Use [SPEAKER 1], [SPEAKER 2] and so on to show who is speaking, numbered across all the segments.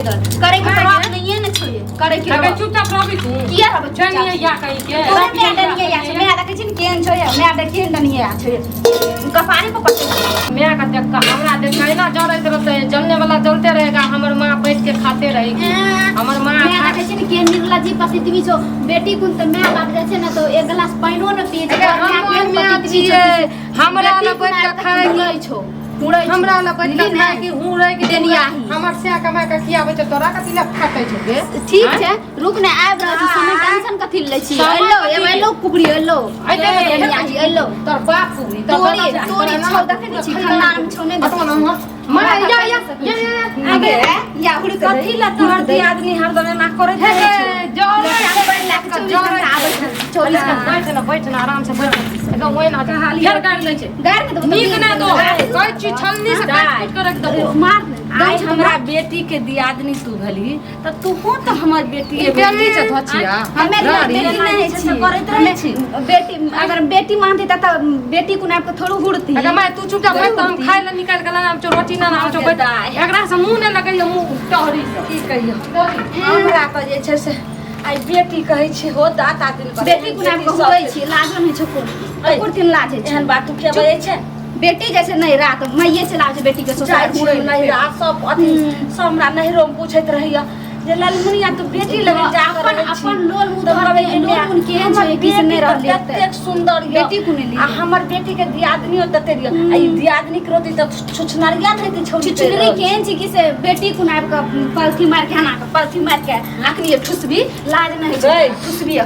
[SPEAKER 1] करे के बात नहीं है ना छोड़िए करे के
[SPEAKER 2] अबे चुपचाप रहबी तू
[SPEAKER 1] किया रहबे
[SPEAKER 2] जनिए या कहीं के
[SPEAKER 1] तोरे में डनिए या मैं देखे छिन केन छोड़िए मैं देखे डनिए या छोड़िए कपारी पे पटे
[SPEAKER 2] मैं का देख का हमरा देखाई ना जरत रहते जलने वाला जलते रहेगा हमर मां बैठ के खाते रहेगी हमर मां
[SPEAKER 1] मैं देखे छिन केन निर्मला जी पसी दिवी छो बेटी कुन त मैं लाग जाय छे ना तो एक गिलास पानियो न पिए छे
[SPEAKER 2] मैं छिए हमरा न बैठ के खाए
[SPEAKER 1] छो
[SPEAKER 2] हमरा ला बैठ के खाए की हूं रह के देनिया हमर से कमा के किया बचे तोरा कथि ला फाटै छे गे
[SPEAKER 1] ठीक छे रुक ने आब रह समय टेंशन कथि ले छी एलो कुबड़ी एलो आइते देनिया जी एलो
[SPEAKER 2] तोर बाप कुबड़ी
[SPEAKER 1] तोरी छौ देखे छी खाना में छौ ने
[SPEAKER 2] मां या
[SPEAKER 1] आगे या हुड़ी
[SPEAKER 2] कथि ला तोहर दी आदमी हरदम ना करे छे जोर बैठ ना आराम से बैठ एकदम ओइ ना फिर गाड़ ले छे
[SPEAKER 1] गाड़ के
[SPEAKER 2] नीक ना दो कोई चीज छलनी से काट के रख दो
[SPEAKER 1] मार
[SPEAKER 3] आई हमरा बेटी के दियादनी तू भली त तू हो त हमर बेटी
[SPEAKER 2] के बेटी छ धचिया
[SPEAKER 1] हमें बेटी नहीं छी करत रहे छी बेटी अगर बेटी मानती त बेटी को नाप के थोड़ो हुड़ती
[SPEAKER 2] अगर मैं तू चुपचाप बैठ त हम खाए ला निकाल के लाना हम रोटी ना हम बैठ एकरा से मुंह ने लगैयो मुंह टहरी से
[SPEAKER 3] की कहियो हमरा त जे छै से आई बेटी कहै छी हो दाता दिन पर
[SPEAKER 1] बेटी को नाप के होई छी लाज नहीं छ को दिन लाज है
[SPEAKER 3] एहन बात तू के बजै छै
[SPEAKER 1] बेटी जैसे नहीं रात मैये से लाज बेटी के सोसाइटी
[SPEAKER 3] में नहीं रात सब अथी सब हमरा नहिरो में पूछैत रहिया जे लालमुनिया तू बेटी लगे जा
[SPEAKER 1] अपन लोल मुंह धरबे लोल मुन केहन छै किस ने रहले
[SPEAKER 3] कतेक सुंदर
[SPEAKER 1] बेटी कुने ली
[SPEAKER 3] आ हमर बेटी के दियादनियो तते रिया आई दियादनी के रोती त छुछनरिया थैती छोड़ी
[SPEAKER 1] छुछनरी केहन छी किसे बेटी कुन आब के पलथी मार के ना पलथी मार के अखनी ठुसबी लाज नहीं छै ठुसबी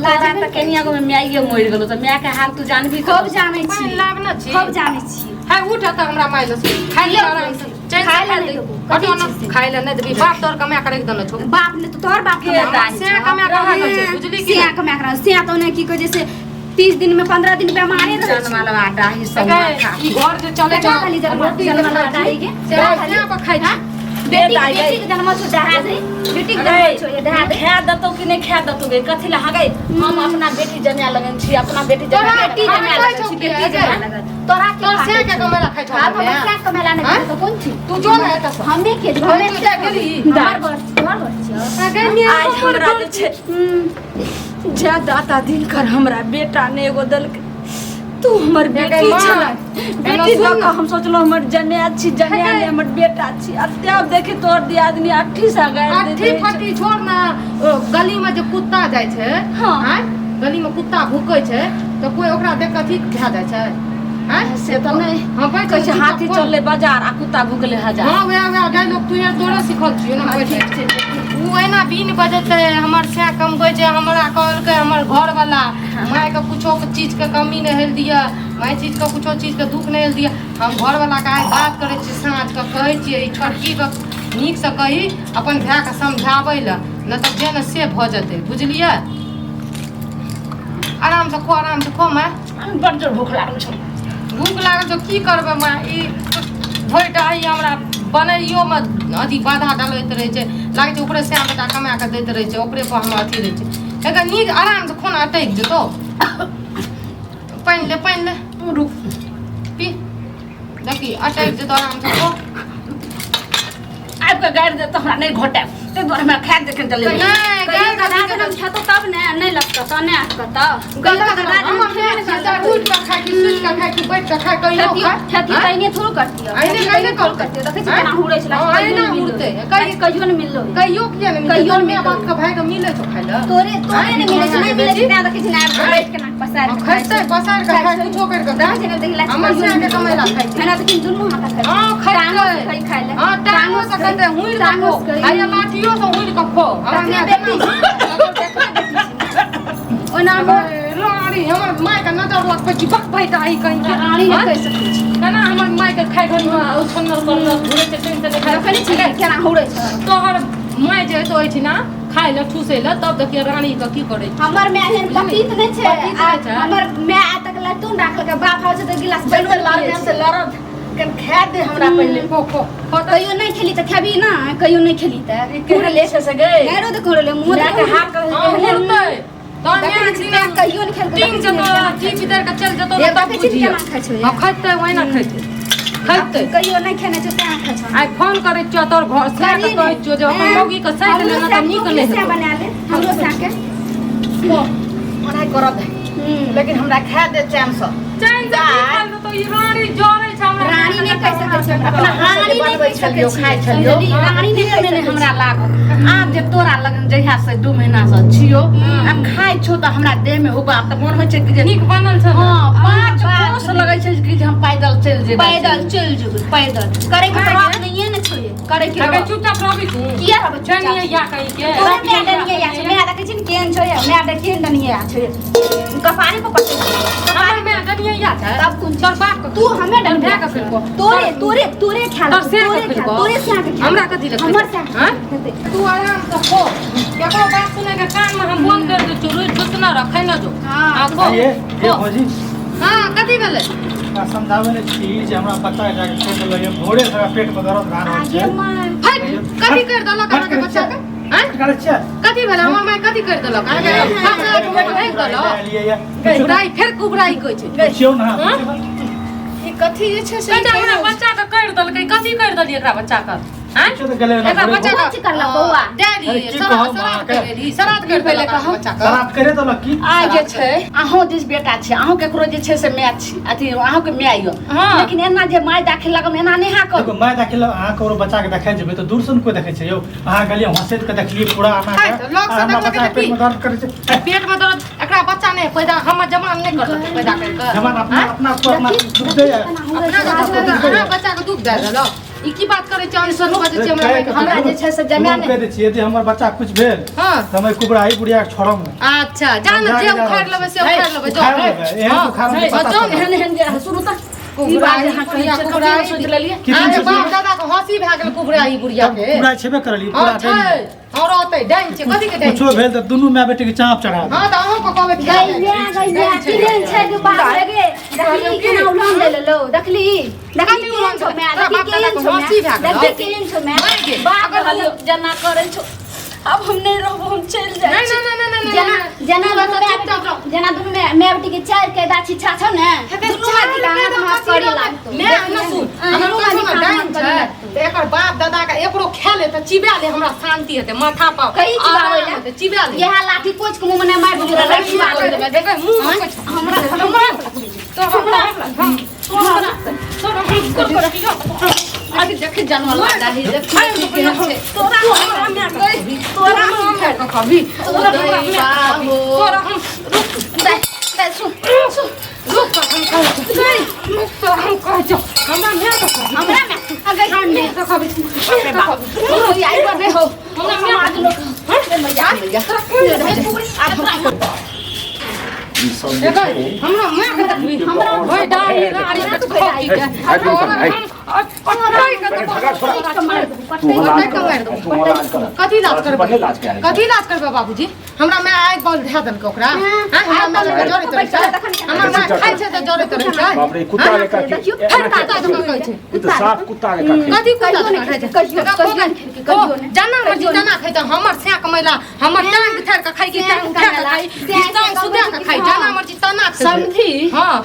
[SPEAKER 3] लाज त केनिया को में आइए मोर गेलो त मैं के हाल तू जानबी
[SPEAKER 1] खूब जानै छी
[SPEAKER 2] लाभ न छी
[SPEAKER 1] खूब जानै छी
[SPEAKER 2] है उठ त हमरा माइल से खाइ ले आराम से
[SPEAKER 1] खाइ ले
[SPEAKER 2] कटो न खाइ ले न देबी बाप तोर कमा करे के दन छो
[SPEAKER 1] बाप ने तो तोहर बाप के
[SPEAKER 2] से कमा करे छै बुझली की
[SPEAKER 1] से कमा करे से तो ने की कह जैसे 30 दिन में 15 दिन बीमारी रह
[SPEAKER 3] जन्म वाला डाही सब
[SPEAKER 2] ई घर जे चले छ
[SPEAKER 1] खाली जन्म वाला डाही के
[SPEAKER 2] से खाली पर खाइ ना
[SPEAKER 1] बेटी के जन्म छो डहा दे बेटी के जन्म छो डहा दे
[SPEAKER 3] खा दतो कि नहीं खा दतो गे कथि ला हगै हम अपना बेटी जन्या लगन छी अपना बेटी जन्या लगन छी
[SPEAKER 1] बेटी जन्या लगन तोरा
[SPEAKER 2] तोर से के कमेला खाइ छ
[SPEAKER 1] हम क्या कमेला नहीं तो कौन छी
[SPEAKER 2] तू जो ना एत
[SPEAKER 1] हमें के
[SPEAKER 2] हमें क्या गेली
[SPEAKER 1] हमार बस छ
[SPEAKER 3] आज हमरा जे छै जा दाता दिन कर हमरा बेटा ने एगो दल तू हमर बेटी छला बेटी दक हम सोचलो हमर जन्या छी जन्या ने हमर बेटा छी अब देखे तोर दियादनी अट्ठी सा गए
[SPEAKER 2] अट्ठी फट्टी छोड़ ना गली में जे कुत्ता जाय छै हां गली में कुत्ता भूकै छै तो कोई ओकरा देख कथि भा जाय छै हां
[SPEAKER 3] से त नहीं
[SPEAKER 2] हां भाई
[SPEAKER 3] कैसे हाथी चलले बाजार आ कुत्ता भूकले हजार
[SPEAKER 2] हां वे गाय लोग तू तोरा सिखल छी ना बैठे उ एना बीन बजते हमर से कमबै छै हमरा कहल के हमर घर वाला माय के कुछो के चीज के कमी नहीं हेल दिया माय चीज के कुछो चीज के दुख नहीं हेल दिया हम घर वाला का बात करे छी साँझ के कहै छी ई छोटकी के नीक से कही अपन भाय के समझाबै ल न त जे न से भ जते बुझलियै आराम से खो माय
[SPEAKER 3] बड़ जोर भूख लागल छ
[SPEAKER 2] भूख लागल छ की करबै माय ई भोइटा ई हमरा बनैयो में अथी बाधा डालैत रहे छै लागे छै ओकरे से बेटा कमा के दैत रहे छै ओकरे पर हम अथी रहे छै एकर नीक आराम से खाना अटैक जेतो पानि ले रुक पी देखी अटैक जेतो आराम से खो
[SPEAKER 3] आब के गाड़ दे त हमरा नहीं घोटे ते द्वारा मैं खा देखे चले
[SPEAKER 1] नहीं गाय का दादा हम छतो तब ने नहीं लगता त ने आत त गाय का दादा हम खेने से
[SPEAKER 2] उठ के खाइ की सुत के खाइ की बैठ के खाइ कहियो
[SPEAKER 1] खेती तइने थोड़ करती है
[SPEAKER 2] आइने कॉल
[SPEAKER 1] करती है देखे छी केना हुड़ै छला
[SPEAKER 2] आइने उड़ते
[SPEAKER 1] कहियो नहीं मिललो
[SPEAKER 2] कहियो किया नहीं कहियो में बात का भाई के मिले तो खाइ ल
[SPEAKER 1] तोरे नहीं मिले छै नहीं मिले छै ना देखे छी ना बैठ के ना पसार
[SPEAKER 2] खैते पसार के खाइ कुछो कर के
[SPEAKER 1] देखे छी देखला
[SPEAKER 2] हमर से के कमेला खाइ छै
[SPEAKER 1] ना तो दुनु हाथ खाइ
[SPEAKER 2] हां खाइ
[SPEAKER 1] खाइ ले
[SPEAKER 2] हां टांगो से कहते हुई टांगो आया लाठियो से हुई के खो हमरा बेटी ओ ना रानी हमर माय के नजर लग पे चिपक बैठा आई कहीं के
[SPEAKER 1] रानी नहीं कह सकै छी
[SPEAKER 2] केना हमर माय के खाइ घरी में ओ छन्नर कर घुरे छै तीन से देखा
[SPEAKER 1] कनी छी केना हुड़ै छै
[SPEAKER 2] तोहर माय जे तो अछि ना खाइ ल ठुसे ल तब देखिए रानी के की करे
[SPEAKER 1] हमर माय एहन पतित नहीं छै हमर माय आ तक लतून राखल के बाप आवे छै त गिलास बैठल
[SPEAKER 3] लाल से लड़त कन खा दे हमरा पहले
[SPEAKER 2] खो
[SPEAKER 1] कहियो नहीं खेली त खेबी ना कहियो नहीं खेली त
[SPEAKER 3] पूरा ले से गए
[SPEAKER 1] नैरो त कोरले मुंह
[SPEAKER 3] के हाथ
[SPEAKER 2] होतै तो
[SPEAKER 1] मैं कहियो नहीं खेल
[SPEAKER 2] तीन जतो जी भीतर के चल जतो
[SPEAKER 1] एक बात छै केना खाइ छै
[SPEAKER 2] हां खैते ओहिना खैते खैते
[SPEAKER 1] कहियो नहीं खेने छै तें खा छ
[SPEAKER 2] आई फोन करे छियो तोर घर से
[SPEAKER 1] करी
[SPEAKER 2] कहै छियो जे अपन मौगी के साइड लेना त नीक ले
[SPEAKER 1] से बना ले हमरो साके
[SPEAKER 3] पढ़ाई करब लेकिन हमरा खा दे चैन से
[SPEAKER 2] चैन से तो ई रानी जोरे छ हमरा
[SPEAKER 1] रानी ने कह सकै छै अपना रानी
[SPEAKER 3] बनबै छलियो खाइ छलियो
[SPEAKER 1] रानी ने
[SPEAKER 3] ने ने हमरा लागल आब जे तोरा लगन जहिया से 2 महीना से छियो अब खाइ छो त हमरा देह में उबा त मन होइ छै कि
[SPEAKER 2] नीक बनल छ
[SPEAKER 3] हां 5 कोस लगै छै कि हम पैदल चल जेबै
[SPEAKER 1] पैदल चल जेबै पैदल करे के बात नहीं है न छोये करे के
[SPEAKER 2] अबे चुपचाप रहबी तू
[SPEAKER 1] किया रहब
[SPEAKER 2] जनिया या कहि के
[SPEAKER 1] मैं डनिया या छै मैं देखै छी केन छै मैं देखै डनिया छै कपारे पर पट्टी
[SPEAKER 2] हमर में जनिया या छ
[SPEAKER 1] तब कुन
[SPEAKER 2] तोर बाप
[SPEAKER 1] तू हमें डन
[SPEAKER 2] ढा के फिर को
[SPEAKER 1] तोरे ख्याल
[SPEAKER 2] तोर से के फिर को
[SPEAKER 1] तोरे से के
[SPEAKER 2] हमरा कथि लगे
[SPEAKER 1] हमर से
[SPEAKER 2] हां तू आराम से खो केकरो बात सुने के कान में हम बंद कर दे चुरू छुतना रखे न जो हां खो
[SPEAKER 4] ये भौजी
[SPEAKER 2] हां कथि भेले
[SPEAKER 4] समझावे ने छी जे हमरा पता है जाके पेट लगे भोरे से पेट में दर्द भा रहल छै
[SPEAKER 2] हट कथि कर देलक अहाँ के बच्चा के हां
[SPEAKER 4] करे छै
[SPEAKER 2] कथि भेले हमर माय कथि कर देलक अहाँ के फांसा भेज देलक कुबराई फिर कुबराई कहै छै
[SPEAKER 4] क्यों ना
[SPEAKER 3] ई कथि जे छै से
[SPEAKER 2] बेटा हमरा बच्चा के कर देलकै कथि कर देलिए एकरा बच्चा के हां
[SPEAKER 4] कुछ तो गले ना
[SPEAKER 2] एकरा बच्चा
[SPEAKER 1] कौन ची करला बौआ
[SPEAKER 2] डैडी
[SPEAKER 4] अरे की
[SPEAKER 2] सराद
[SPEAKER 4] कहब अहाँ के?
[SPEAKER 2] कर देली सराद कर
[SPEAKER 3] पहिले
[SPEAKER 2] देलक
[SPEAKER 3] कहब।
[SPEAKER 2] बच्चा के
[SPEAKER 4] शराब करे तो लकी
[SPEAKER 3] आ जे छै अहूँ दिस बेटा छै अहूँ केकरो जे छै से माय छी अथी अहूँ के माय यो
[SPEAKER 2] हाँ।
[SPEAKER 3] लेकिन एना जे माय दाखिल लगम एना नहीं हा
[SPEAKER 4] देखो
[SPEAKER 3] करू
[SPEAKER 4] मैं दाखिल अहाँ ककरो बच्चा के देखै जेबै तो दूर से कोई देखै छै यौ अहाँ गलिए हंसैत के देखलिए पूरा आना
[SPEAKER 2] है
[SPEAKER 4] के
[SPEAKER 2] तो लोग से
[SPEAKER 4] हमरा
[SPEAKER 2] देखलकै
[SPEAKER 4] बच्चा
[SPEAKER 2] तऽ
[SPEAKER 4] पेट में दर्द करे छै
[SPEAKER 2] पेट में दर्द एकरा बच्चा नहीं पैदा हम जमान नहीं कर सकते पैदा करके
[SPEAKER 4] जवान अपना अपना को अपना दुख दे
[SPEAKER 2] अपना बच्चा के दुख दे देलक ई की बात करे छै अनसन बजे छै
[SPEAKER 3] हमरा जे छै से जमाने
[SPEAKER 4] कह दे छी यदि हमर बच्चा कुछ भेल
[SPEAKER 2] हां
[SPEAKER 4] त हम कुबराई बुढ़िया के छोड़म
[SPEAKER 2] अच्छा जान जे उखाड़ लेबे से उखाड़ लेबे जो
[SPEAKER 4] एहन बुखार में पता
[SPEAKER 2] जो
[SPEAKER 4] चलत।
[SPEAKER 3] एहन एहन जे सुनु त ई बात जे अहाँ कहै छै
[SPEAKER 2] कुबरा
[SPEAKER 3] कखनो सोच लेलिए
[SPEAKER 4] कितनी
[SPEAKER 2] अरे
[SPEAKER 4] सोचलिए?
[SPEAKER 2] बाप दादा के हंसी भए गेल कुबरा ई बुढ़िया के
[SPEAKER 4] कुबराई छेबे करली
[SPEAKER 2] हां
[SPEAKER 4] पूरा
[SPEAKER 2] छै
[SPEAKER 4] दिन
[SPEAKER 2] और रहते डाइन छै कथि के डाइन
[SPEAKER 4] कुछो भेल त दुनू माय बेटी के चाप चढ़ा दे
[SPEAKER 2] हां त अहूं को कहबे
[SPEAKER 1] गैया किरेन छै के बात लगे देखली कि ना उलान ले लो देखली देखली केन छौ मैं देखली केन छौ देखली केन छौ मैं बाप हलो
[SPEAKER 3] जना करै छौ अब हम नहीं रहब हम चल जाय
[SPEAKER 2] नहीं
[SPEAKER 1] जना जना जना दुनु में मैं बेटी के चार के दाछी छा छौ ने दुनु में दिला हाथ करी लागतो
[SPEAKER 2] ले न सुन हमर कहाँ डाइन छै त एकर बाप दादा के एकरो खा ले त चिबा ले हमरा शांति हेते माथा पर
[SPEAKER 1] कई चिबावे ले?
[SPEAKER 2] त चिबा ले
[SPEAKER 1] यह लाठी कोच के मुंह में मार दियो लड़की बात
[SPEAKER 2] देबे देखे मुंह में कुछ हमरा
[SPEAKER 3] अभी देखे जानवर लाडा ही देखे केहन छै
[SPEAKER 2] तोरा हमरा में गई तोरा हम है कभी तोरा हम
[SPEAKER 1] दे सुन
[SPEAKER 2] रुक हम कह जो हमरा में
[SPEAKER 1] हमरा में अगर
[SPEAKER 2] हम में तो कभी
[SPEAKER 1] अरे बाप रे आई बाबे हो
[SPEAKER 2] हमरा में आज लोग
[SPEAKER 1] अरे मजा आ गया
[SPEAKER 2] हमरा मैं के देखबी हमरा होय डाली गाड़ी के खोटी के कथी लाज करबे कथी लाज करबे बाबूजी हमरा मैं आइ बल धै देल के ओकरा हमरा मैं जोरे तोरे छै हमरा मैं खाइ छै त जोरे तोरे छै
[SPEAKER 5] बाप रे कुत्ता के काटी
[SPEAKER 1] देखियो
[SPEAKER 2] फटका तो कहै छै
[SPEAKER 5] ये तो साफ कुत्ता के काटी
[SPEAKER 2] कथी खाइ छै जाना मर्जी जाना खाइ त हमर से कमैला हमर टांग थर के खाइ की टांग उठा के खाइ ई टांग सुधा के खाइ जाना मर्जी तना
[SPEAKER 3] समझी
[SPEAKER 2] हां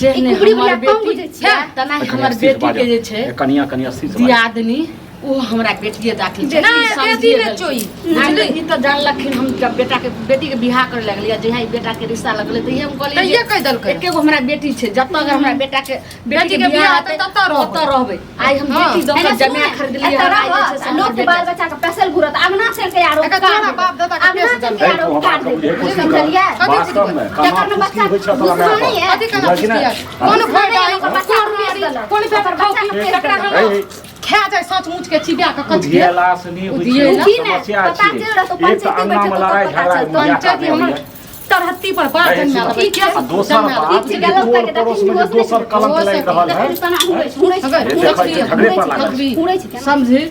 [SPEAKER 3] जेहने
[SPEAKER 1] कुबड़ी
[SPEAKER 3] हमर
[SPEAKER 1] बुढ़िया कम
[SPEAKER 3] बेटी
[SPEAKER 1] बुझै छियै
[SPEAKER 3] तना हमर बेटी के जे छै
[SPEAKER 5] कनिया कनिया सी
[SPEAKER 3] दियादनी ओ हमरा बेटिए दाखिल छै
[SPEAKER 2] नहीं, बेटी ने चोई।
[SPEAKER 3] ई त जानलखिन हम जब बेटी के बियाह करे लगलिए जहिया ई बेटा के रिश्ता लगले त हम कहलिए
[SPEAKER 2] तहिया कह देलकै।
[SPEAKER 3] एके गो हमरा बेटी छै जब तक हमरा बेटा के बेटी के बियाह हेतै
[SPEAKER 2] तब तक
[SPEAKER 3] तब रहबै आई हम
[SPEAKER 2] हाँ।
[SPEAKER 3] बेटी दम जमा खरीदलिए आई जे छै से
[SPEAKER 1] लोग
[SPEAKER 3] हमर
[SPEAKER 1] के बाल
[SPEAKER 3] बेटा
[SPEAKER 1] बच्चा के पैसल घुरत आगना से के यारो
[SPEAKER 2] एकर तोरा बाप दादा के
[SPEAKER 1] आगना
[SPEAKER 2] पैसे
[SPEAKER 1] से
[SPEAKER 2] चल
[SPEAKER 1] के यारो काट दे समझलिए
[SPEAKER 5] वास्तव में
[SPEAKER 1] जकर में बच्चा दूसरा नहीं है
[SPEAKER 2] अथी केना पुछतियै कोन फायदा है
[SPEAKER 1] ओकर बच्चा मार देलक
[SPEAKER 2] कोन फायदा
[SPEAKER 1] बच्चा के पेट
[SPEAKER 2] ककरा
[SPEAKER 1] ककरा
[SPEAKER 2] हम खा जाय सच मुच के चिबिया के कच के
[SPEAKER 5] उधियला से नहीं होई
[SPEAKER 2] उधिये
[SPEAKER 5] छै
[SPEAKER 2] ना,
[SPEAKER 5] समस्या
[SPEAKER 1] पता
[SPEAKER 5] छै
[SPEAKER 1] चल रहा तो
[SPEAKER 5] एक त अंगना में लड़ाई झगड़ा
[SPEAKER 2] पंचायती हमर तरहत्ती पर बात
[SPEAKER 5] है
[SPEAKER 2] जन्मा लगे
[SPEAKER 5] आ दोसर बात
[SPEAKER 1] ठीक
[SPEAKER 5] जे
[SPEAKER 1] है,
[SPEAKER 5] टोल पड़ोस में जे दोसर कलंक लागि रहल है
[SPEAKER 2] झगड़े
[SPEAKER 5] पर लागल।
[SPEAKER 2] समझी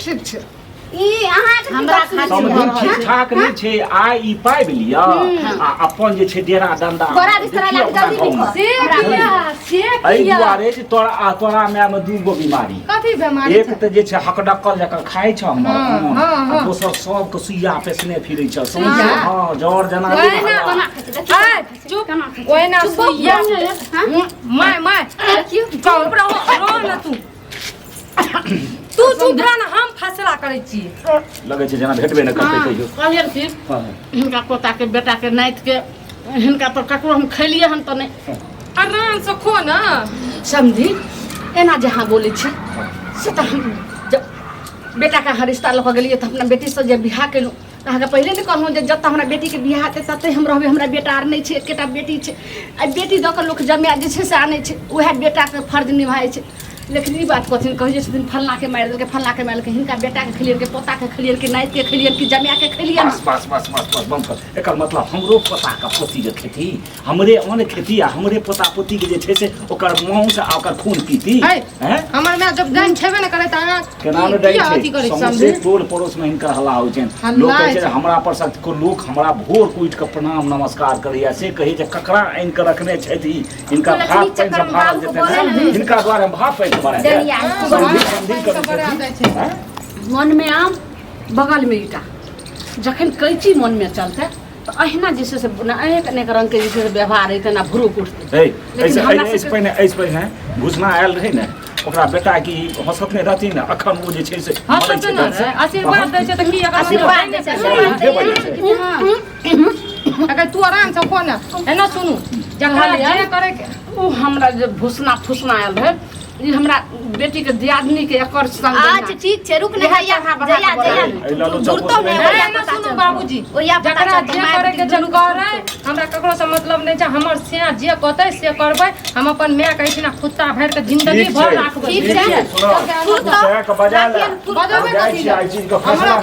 [SPEAKER 2] ठीक छै
[SPEAKER 1] ई अहाँ के
[SPEAKER 3] हमरा
[SPEAKER 5] समझी ठीक ठाक नहीं छे आइ ई पाबि लिया आ अपन जे छे डेरा डंडा
[SPEAKER 1] बड़ा बिस्तरा लग जल्दी लिखो
[SPEAKER 2] से किया से
[SPEAKER 5] एहि
[SPEAKER 2] किया
[SPEAKER 5] दुआरे जे तोरा में दू गो बीमारी
[SPEAKER 2] कथी बीमारी
[SPEAKER 5] एक त जे छे हकडक्कल जकर खाइ छ हमर
[SPEAKER 2] हाँ, हाँ।
[SPEAKER 5] आ दोसर सब के सुइया पेसने फिरै छ समझ हां जर जना
[SPEAKER 2] चुप ओइना सुइया माय
[SPEAKER 1] देखियो
[SPEAKER 2] चुप रहो ना तू चुप रह ना हम फैसला करै छी
[SPEAKER 5] लगे छे जना भेटबे न करतै कहियो
[SPEAKER 3] कहलियन फिर
[SPEAKER 5] हाँ।
[SPEAKER 3] हिनका पोता के बेटा के नाइत के हिनका तो ककरो हम खैलिए हन तो नहीं
[SPEAKER 2] आराम से खो ना
[SPEAKER 3] समझी एना जहाँ बोले छे से तो हम जब बेटा का हर रिश्ता लग गेलिए तो अपना बेटी से जब बियाह केलू अहाँके पहले ने कहलहुँ जे जतऽ हमरा बेटी के बियाह हेतै ततै हम रहबै हमरा बेटा आर नहीं छे एकेटा बेटी छे आ बेटी दऽ कऽ लोक जमाए जे छे से आनै छे उएह बेटा के फर्ज निभाए छे लेकिन ई बात कथिन कहै छथिन फल्ला के मारि देलकै फल्ला के मारि देलकै हिनका बेटा के खलियन के पोता के खलियन के नाइत के खलियन की जमाए के खलियन
[SPEAKER 5] बस बंद कर एकर मतलब हमरो पोता का पोती जे खेती हमरे अन्न खेती आ हमरे पोता पोती के जे छे से ओकर मांस आ ओकर खून पीती
[SPEAKER 2] है
[SPEAKER 5] हैं
[SPEAKER 2] हमर में जब जान छेबे न करे त
[SPEAKER 5] केना न दै छे समझे टोल पड़ोस में हिनकर हल्ला होइ छन लोग कहै छै हमरा पर से को लोग हमरा भोर कुइट के प्रणाम नमस्कार करैया से कहै छै ककरा आइन के रखने छथि हिनका भात पानि से फाड़ल जेतै हिनका द्वारा भात पानि
[SPEAKER 3] मन में आम बगल में ईटा जखन कैची मन में चलते तो अहिना जैसे से अनेक अनेक रंग के जैसे व्यवहार है तना भुरुक उठते
[SPEAKER 5] ऐसे पहिने घुसना आयल रहे ने ओकरा बेटा की हंसत ने रहती ने अखन वो जे छै से
[SPEAKER 2] हंसत न रहे आशीर्वाद दै छै त की
[SPEAKER 1] आशीर्वाद दै छै
[SPEAKER 2] अगर तू आराम से खो ना है ना सुनू जकरा जे करे के
[SPEAKER 3] ओ हमरा जे भुसना फुसना आयल है ई हमरा बेटी के दियादनी के एकर संग
[SPEAKER 1] अच्छा ठीक छै रुक ने जया जुड़तो में
[SPEAKER 2] है ना सुनू बाबूजी
[SPEAKER 1] ओया
[SPEAKER 2] जकरा जे करे के जन करे हमरा ककरो से मतलब नहीं छै हमर से जे कहतै से करबै हम अपन माय कहै छी ना कुत्ता भर के जिंदगी भर राखबै
[SPEAKER 1] ठीक छै
[SPEAKER 5] सुनो के बजा ले
[SPEAKER 2] बजाबै कथी
[SPEAKER 5] आई चीज का फैसला